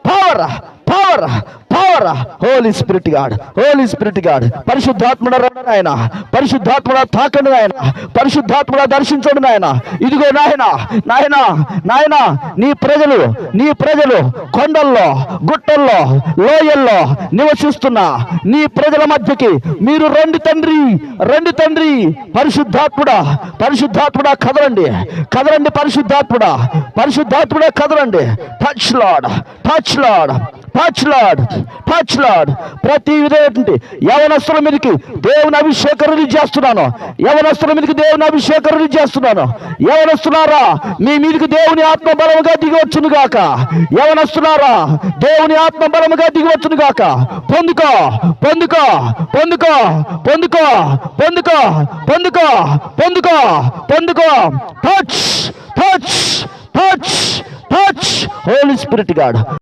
Power power power. Holy spirit god, holy spirit god. పరిశుద్ధాత్ముడ రండి నాయన, పరిశుద్ధాత్ముడ తాకండి నాయన, పరిశుద్ధాత్ముడ దర్శించండి నాయన. ఇదిగో నాయన, నాయన, నాయన, నీ ప్రజలు కొండల్లో, గుట్టల్లో, లోయల్లో నివసిస్తున్న నీ ప్రజల మధ్యకి మీరు రండి తండ్రి, రండి తండ్రి. పరిశుద్ధాత్ముడా, పరిశుద్ధాత్ముడా కదలండి, కదలండి. పరిశుద్ధాత్ముడా, పరిశుద్ధాత్ముడా కదలండి. Touch lord, touch lord, touch lord, touch lord. ప్రతి విధమైనటువంటి యవనస్తుల మీదకి దేవుని అభిషేకం రిలీజ్ చేస్తున్నాను, యవనస్తుల మీదకి దేవుని అభిషేకం రిలీజ్ చేస్తున్నాను. యవనస్తున్నారా, మీ మీదకి దేవుని ఆత్మ బలముగా దిగవచ్చును గాక. యవనస్తున్నారా, దేవుని ఆత్మ బలముగా దిగవచ్చును గాక. పొందుకో, పొందుకో, పొందుకో, పొందుకో, పొందుకో, పొందుకో, పొందుకో, పొందుకో. Touch, touch, touch, touch. Holy spirit God.